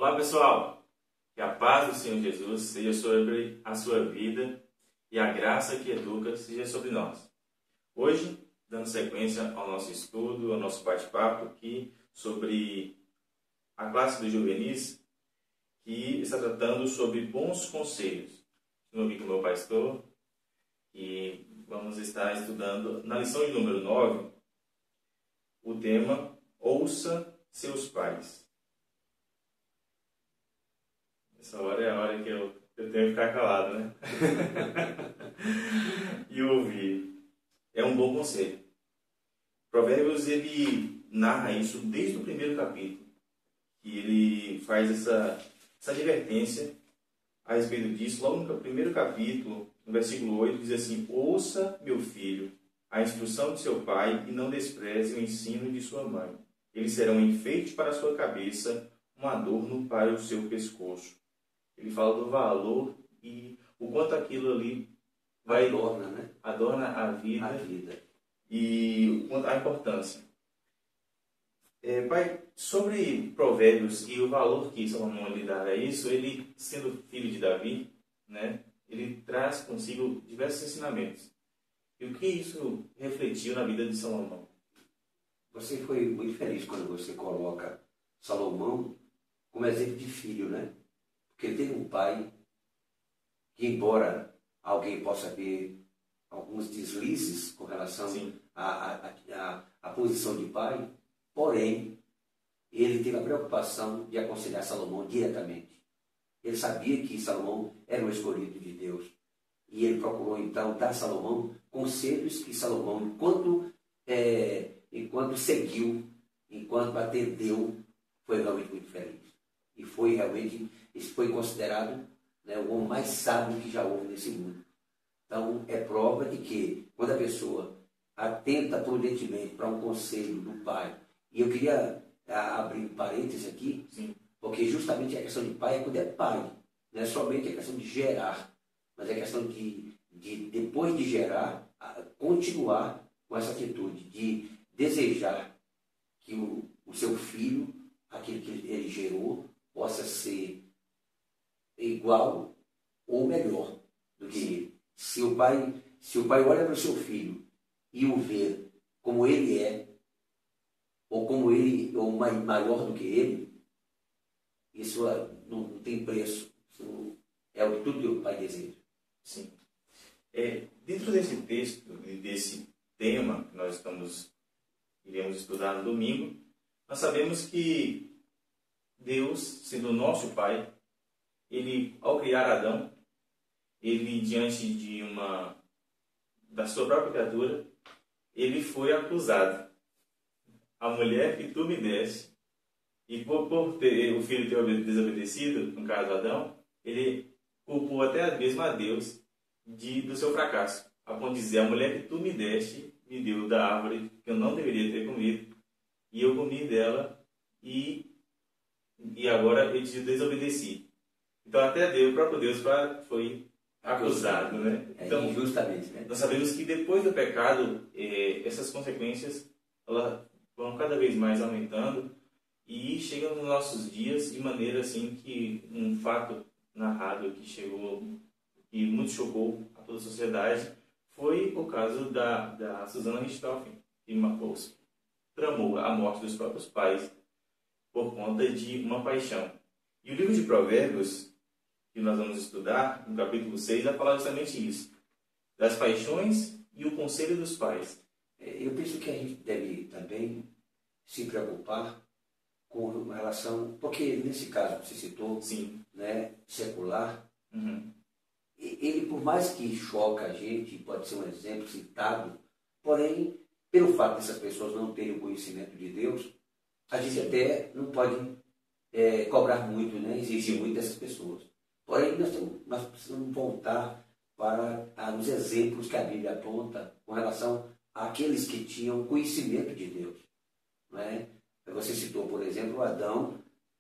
Olá pessoal, que a paz do Senhor Jesus seja sobre a sua vida e a graça que educa seja sobre nós. Hoje, dando sequência ao nosso estudo, ao nosso bate-papo aqui sobre a classe dos juvenis, que está tratando sobre bons conselhos. Estou aqui com o meu pastor e vamos estar estudando na lição de número 9 o tema Ouça seus pais. Essa hora é a hora que eu tenho que ficar calado, né? E ouvir. É um bom conselho. Provérbios, ele narra isso desde o primeiro capítulo. E ele faz essa advertência a respeito disso. Logo no primeiro capítulo, no versículo 8, diz assim: Ouça, meu filho, a instrução de seu pai e não despreze o ensino de sua mãe. Eles serão um enfeite para a sua cabeça, um adorno para o seu pescoço. Ele fala do valor e o quanto aquilo ali vai adorna a vida. E a importância. Pai, sobre Provérbios e o valor que Salomão lhe dá a isso, ele, sendo filho de Davi, né, ele traz consigo diversos ensinamentos. E o que isso refletiu na vida de Salomão? Você foi muito feliz quando você coloca Salomão como exemplo de filho, né? Porque tem um pai que, embora alguém possa ver alguns deslizes com relação à posição de pai, porém, ele teve a preocupação de aconselhar Salomão diretamente. Ele sabia que Salomão era um escolhido de Deus. E ele procurou, então, dar a Salomão conselhos que Salomão, enquanto seguiu, enquanto atendeu, foi realmente muito feliz. E foi realmente, isso foi considerado, né, o homem mais sábio que já houve nesse mundo. Então, é prova de que, quando a pessoa atenta prudentemente para um conselho do pai, e eu queria abrir um parêntese aqui, porque justamente a questão de pai é quando é pai, não é somente a questão de gerar, mas é a questão de depois de gerar, continuar com essa atitude, de desejar que o seu filho, aquele que ele gerou, possa ser igual ou melhor do que ele. Se o pai olha para o seu filho e o vê como ele é, ou maior do que ele, isso não tem preço. Isso é tudo que o pai deseja. Sim. Dentro desse texto, desse tema que nós iremos estudar no domingo, nós sabemos que Deus, sendo nosso Pai, ele, ao criar Adão, ele, diante da sua própria criatura, ele foi acusado. A mulher que tu me deste, e por ter o filho ter desobedecido, no caso Adão, ele culpou até mesmo a Deus do seu fracasso. A ponto de dizer: a mulher que tu me deste me deu da árvore que eu não deveria ter comido, e eu comi dela, e agora eu te desobedeci. Então até Deus, o próprio Deus foi acusado, né? Então, injustamente, né? Nós sabemos que depois do pecado, essas consequências elas vão cada vez mais aumentando e chegam nos nossos dias de maneira assim que um fato narrado que chegou e muito chocou a toda a sociedade foi o caso da Susana Richthofen, que tramou a morte dos próprios pais por conta de uma paixão. E o livro de Provérbios, que nós vamos estudar, no capítulo 6, vai falar justamente isso, das paixões e o conselho dos pais. Eu penso que a gente deve também se preocupar com relação, porque nesse caso que você citou, né, secular, ele, por mais que choca a gente, pode ser um exemplo citado, porém, pelo fato dessas pessoas não terem o conhecimento de Deus, a gente até não pode cobrar muito, né, exigir muito dessas pessoas. Porém, nós precisamos voltar para os exemplos que a Bíblia aponta com relação àqueles que tinham conhecimento de Deus. Não é? Você citou, por exemplo, Adão,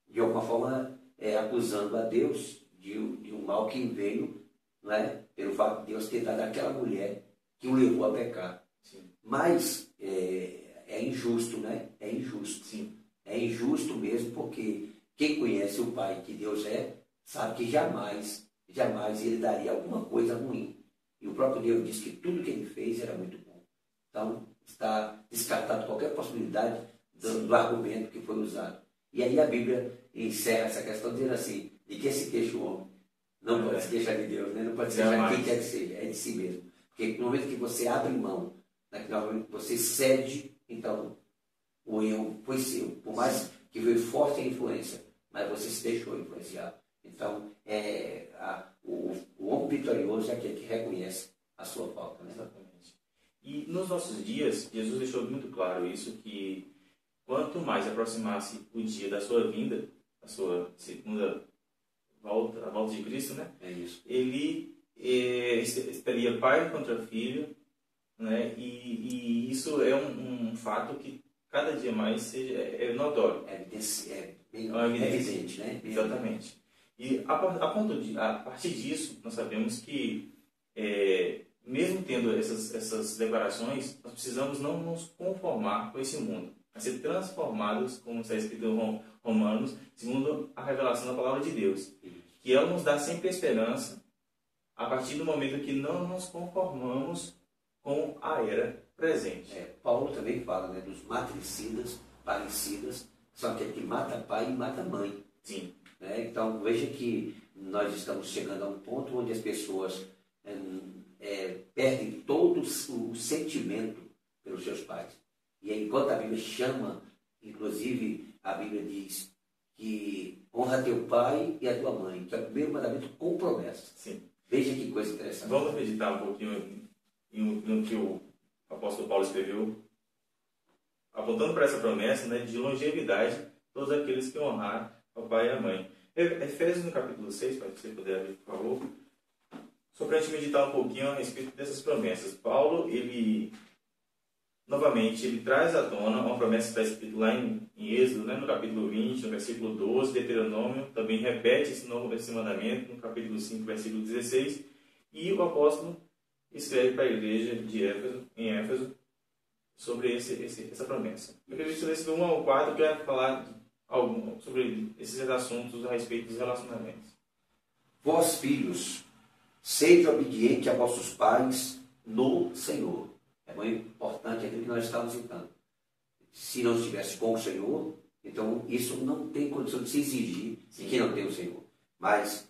de alguma forma acusando a Deus de um mal que veio, não é? Pelo fato de Deus ter dado àquela mulher que o levou a pecar. Mas é injusto, né? É injusto. É injusto mesmo, porque quem conhece o Pai que Deus é, sabe que jamais ele daria alguma coisa ruim. E o próprio Deus diz que tudo que ele fez era muito bom. Então, está descartado qualquer possibilidade do argumento que foi usado. E aí a Bíblia encerra essa questão dizendo assim, de que se queixa o homem? Não pode se queixar de Deus, né? Não pode se queixar de quem quer que seja, é de si mesmo. Porque no momento que você abre mão, naquele momento que você cede, então o erro foi seu. Por mais que veio forte a influência, mas você se deixou influenciar. Então, o homem vitorioso é aquele que reconhece a sua falta. Né? Exatamente. E nos nossos dias, Jesus deixou muito claro isso, que quanto mais aproximasse o dia da sua vinda, a sua segunda volta, a volta de Cristo, né? É isso. Ele estaria pai contra filho, né? E isso é um fato que cada dia mais é notório. É evidente, né? Exatamente. E a partir disso, nós sabemos que, mesmo tendo essas declarações, nós precisamos não nos conformar com esse mundo, mas ser transformados, como está escrito em Romanos, segundo a revelação da palavra de Deus. Que ela nos dá sempre esperança a partir do momento que não nos conformamos com a era presente. Paulo também fala, né, dos matricidas, parecidas, são aqueles que mata pai e mata mãe. Sim. Né? Então, veja que nós estamos chegando a um ponto onde as pessoas perdem todo o sentimento pelos seus pais. E enquanto a Bíblia chama, inclusive a Bíblia diz que honra teu pai e a tua mãe, que é o primeiro mandamento com promessa. Sim. Veja que coisa interessante. Vamos meditar um pouquinho no que o apóstolo Paulo escreveu, apontando para essa promessa, né, de longevidade, todos aqueles que honrar ao pai e à mãe. Efésios no capítulo 6, para você puder abrir, por favor, só para a gente meditar um pouquinho a respeito dessas promessas. Paulo, novamente, ele traz à tona uma promessa que está escrita lá em Êxodo, né, no capítulo 20, no versículo 12, Deuteronômio, também repete esse mandamento no capítulo 5, versículo 16, e o apóstolo escreve para a igreja de Éfeso, em Éfeso, sobre essa promessa. Eu queria que você lesse do 1 ao 4, que vai falar sobre esses assuntos a respeito dos relacionamentos. Vós, filhos, sede obediente a vossos pais no Senhor. É muito importante aquilo que nós estamos citando. Se não estivesse com o Senhor, então isso não tem condição de se exigir de quem não tem o Senhor. Mas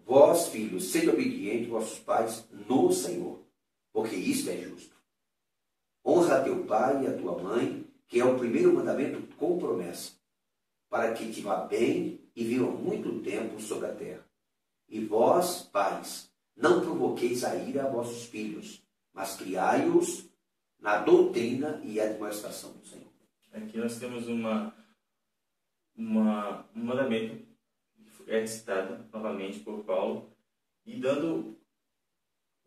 vós, filhos, sede obediente a vossos pais no Senhor, porque isso é justo. Honra teu pai e a tua mãe, que é o primeiro mandamento com promessa, para que te vá bem e viva muito tempo sobre a terra. E vós, pais, não provoqueis a ira a vossos filhos, mas criai-os na doutrina e admoestação do Senhor. Aqui nós temos um mandamento que é citado novamente por Paulo, e dando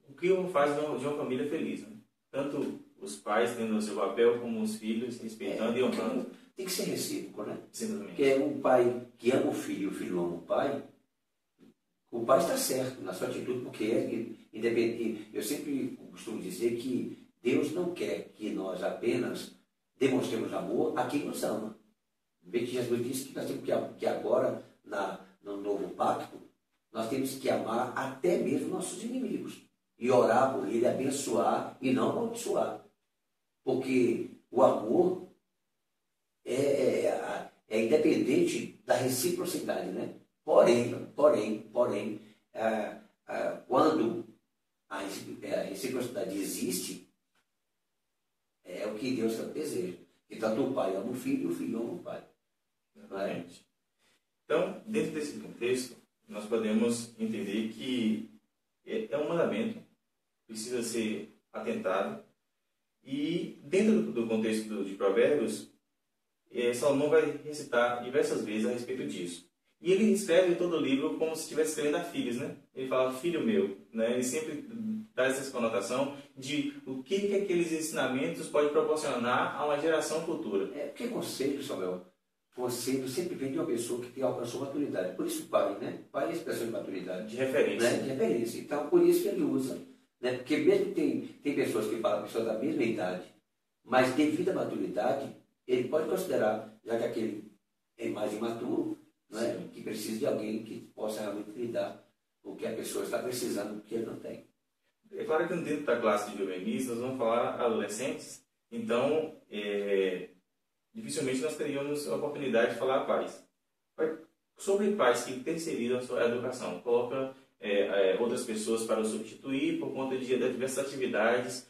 o que faz de uma família feliz. Né? Tanto os pais tendo o seu papel, como os filhos respeitando e honrando. Tem que ser recíproco, né? Exatamente. Porque um pai que ama o filho e o filho ama o pai está certo na sua atitude, porque é independente. Eu sempre costumo dizer que Deus não quer que nós apenas demonstremos amor a quem nos ama. Bem que Jesus disse que nós temos que agora, no novo pacto, nós temos que amar até mesmo nossos inimigos. E orar por ele, abençoar e não amaldiçoar. Porque o amor é independente da reciprocidade, né? Porém, quando a reciprocidade existe, é o que Deus deseja. E tanto o pai ama o filho e o filho ama o pai. Exatamente. Então, dentro desse contexto, nós podemos entender que é um mandamento, precisa ser atentado, e dentro do contexto de Provérbios, Salomão vai recitar diversas vezes a respeito disso. E ele escreve todo o livro como se estivesse escrevendo a filhos, né? Ele fala, filho meu, né? Ele sempre traz essa conotação de o que aqueles ensinamentos podem proporcionar a uma geração futura. Porque conselho, Samuel, conselho sempre vem de uma pessoa que alcançou maturidade. Por isso pai, né? Pai é a expressão de maturidade. De referência. Né? De referência. Então, por isso que ele usa. Né? Porque mesmo tem pessoas que falam pessoas da mesma idade, mas devido à maturidade, ele pode considerar, já que aquele é mais imaturo, não é? Que precisa de alguém que possa realmente lhe dar o que a pessoa está precisando, que ele não tem. É claro que dentro da classe de juvenis nós vamos falar adolescentes, então dificilmente nós teríamos a oportunidade de falar a pais. Sobre pais que terceirizam a sua educação, coloca outras pessoas para substituir por conta de diversas atividades,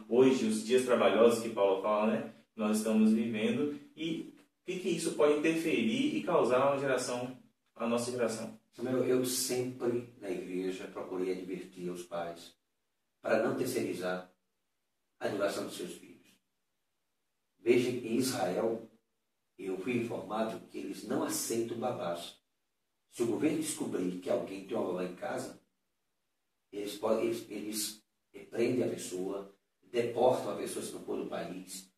hoje os dias trabalhosos que Paulo fala, né? Nós estamos vivendo, e o que isso pode interferir e causar a nossa geração? Eu sempre, na igreja, procurei advertir os pais para não terceirizar a educação dos seus filhos. Veja que em Israel, eu fui informado que eles não aceitam babás. Se o governo descobrir que alguém tem uma babá em casa, eles prendem a pessoa, deportam a pessoa se não for do país.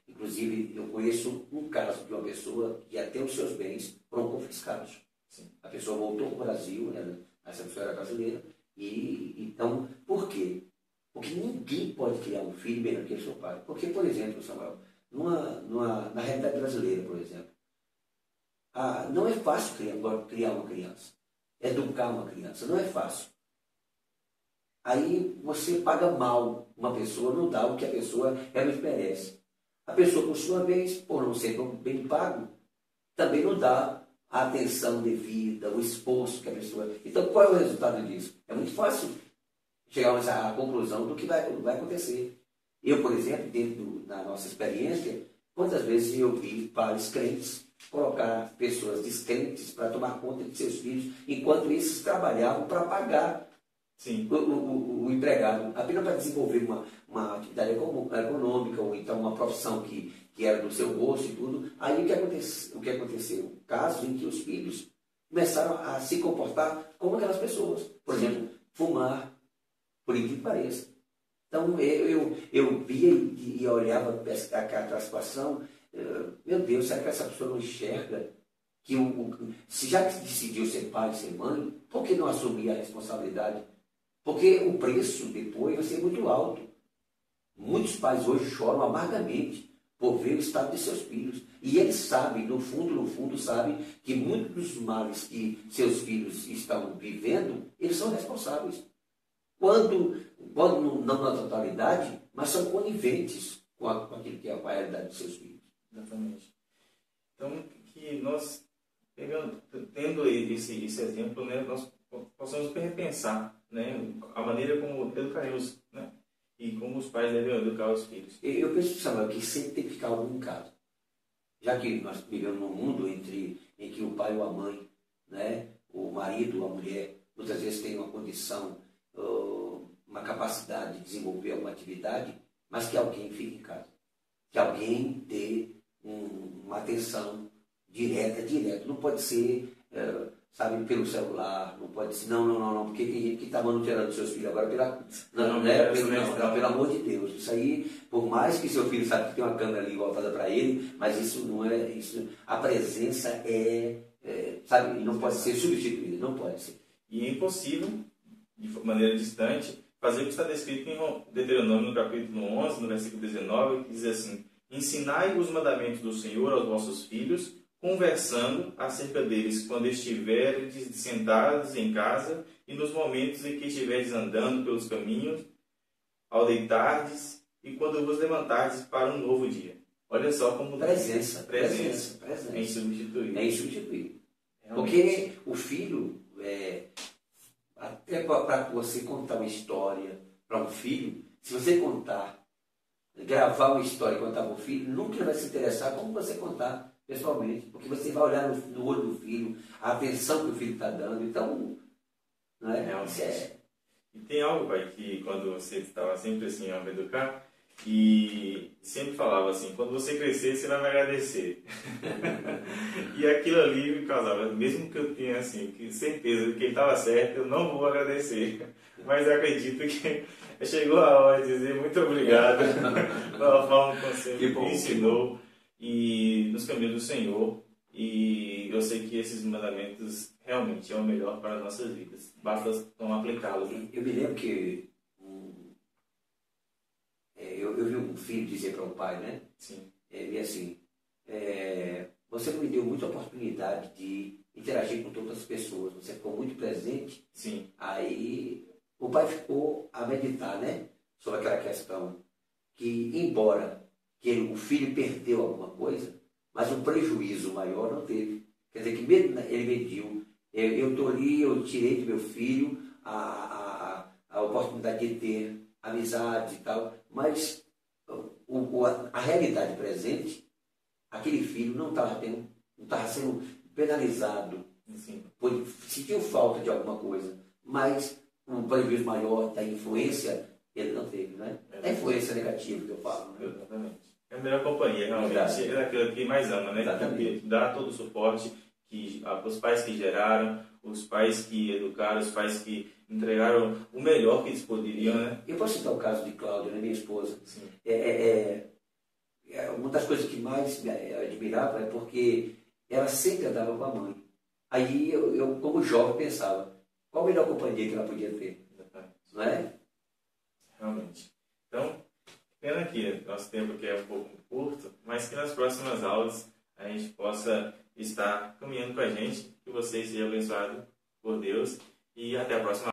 Inclusive, eu conheço um caso de uma pessoa que até os seus bens foram confiscados. Sim. A pessoa voltou para o Brasil, né? Essa pessoa era brasileira, e então, por quê? Porque ninguém pode criar um filho melhor que o seu pai. Porque, por exemplo, Samuel, na realidade brasileira, por exemplo, não é fácil criar uma criança, educar uma criança, não é fácil. Aí você paga mal uma pessoa, não dá o que a pessoa realmente merece. A pessoa, por sua vez, por não ser bem pago, também não dá a atenção devida, o esforço que a pessoa... Então, qual é o resultado disso? É muito fácil chegarmos à conclusão do que vai acontecer. Eu, por exemplo, da nossa experiência, quantas vezes eu vi pais crentes colocar pessoas descrentes para tomar conta de seus filhos, enquanto esses trabalhavam para pagar o empregado, apenas para desenvolver uma atividade econômica, ou então uma profissão que era do seu gosto e tudo. Aí o que aconteceu? Casos em que os filhos começaram a se comportar como aquelas pessoas. Por exemplo, fumar, por incrível que pareça. Então eu via e olhava aquela situação, meu Deus, será que essa pessoa não enxerga que se já decidiu ser pai e ser mãe, por que não assumir a responsabilidade? Porque o preço depois vai ser muito alto. Muitos pais hoje choram amargamente por ver o estado de seus filhos. E eles sabem, no fundo, sabem que muitos dos males que seus filhos estão vivendo, eles são responsáveis. Quando não na totalidade, mas são coniventes com aquilo que é a realidade de seus filhos. Exatamente. Então, que nós, tendo esse exemplo, né, nós possamos repensar, né, a maneira como educaremos, né, e como os pais devem educar os filhos. Eu penso, Samuel, que sempre tem que ficar algum caso. Já que nós vivemos num mundo em que o pai ou a mãe, né, o marido ou a mulher, muitas vezes tem uma condição, uma capacidade de desenvolver alguma atividade, mas que alguém fique em casa. Que alguém dê uma atenção direta. Não pode ser, pelo celular, não pode ser, não, porque tem gente que está monitorando seus filhos agora pelo amor de Deus. Isso aí, por mais que seu filho saiba que tem uma câmera ali voltada para ele, mas isso não é, a presença não pode ser substituída, não pode ser. E é impossível, de maneira distante, fazer o que está descrito em Deuteronômio, no capítulo 11, no versículo 19, que diz assim: ensinai os mandamentos do Senhor aos vossos filhos, conversando acerca deles quando estiverem sentados em casa e nos momentos em que estiveres andando pelos caminhos, ao deitardes e quando vos levantardes para um novo dia. Olha só como... Presença. É insubstituível. É insubstituível. Porque o filho, até para você contar uma história para um filho, se você gravar uma história e contar para o filho, nunca vai se interessar como você contar pessoalmente, porque você vai olhar no olho do filho, a atenção que o filho está dando. Então, não é? E tem algo, pai, que quando você estava sempre assim a me educar, e sempre falava assim: quando você crescer, você vai me agradecer. E aquilo ali me causava, mesmo que eu tenha assim, certeza de que ele estava certo, eu não vou agradecer. Mas eu acredito que chegou a hora de dizer muito obrigado pela forma como você me ensinou e nos caminhos do Senhor. E eu sei que esses mandamentos realmente é o melhor para as nossas vidas. Basta não aplicá-los. Né? Eu me lembro que eu vi um filho dizer para o pai, né? Sim. Ele assim, você não me deu muita oportunidade de interagir com todas as pessoas, você ficou muito presente. Sim. Aí o pai ficou a meditar, né, sobre aquela questão que, embora o filho perdeu alguma coisa, mas um prejuízo maior não teve. Quer dizer, que ele mediu, eu estou ali, eu tirei do meu filho a oportunidade de ter amizade e tal, mas a realidade presente, aquele filho não estava sendo penalizado, sentiu falta de alguma coisa, mas um prejuízo maior da influência ele não teve, né? É a influência negativa que eu falo. Né? Exatamente. É a melhor companhia, realmente. É daquilo que mais ama, né? Que dá todo o suporte, os pais que geraram, os pais que educaram, os pais que entregaram o melhor que eles poderiam, né? Eu posso citar o caso de Cláudia, né, minha esposa. Sim. Uma das coisas que mais me admirava é porque ela sempre andava com a mãe. Aí eu como jovem, pensava, qual a melhor companhia que ela podia ter? Não é? Realmente. Então, pena que nosso tempo aqui é um pouco curto, mas que nas próximas aulas a gente possa estar caminhando com a gente, que vocês sejam abençoados por Deus e até a próxima.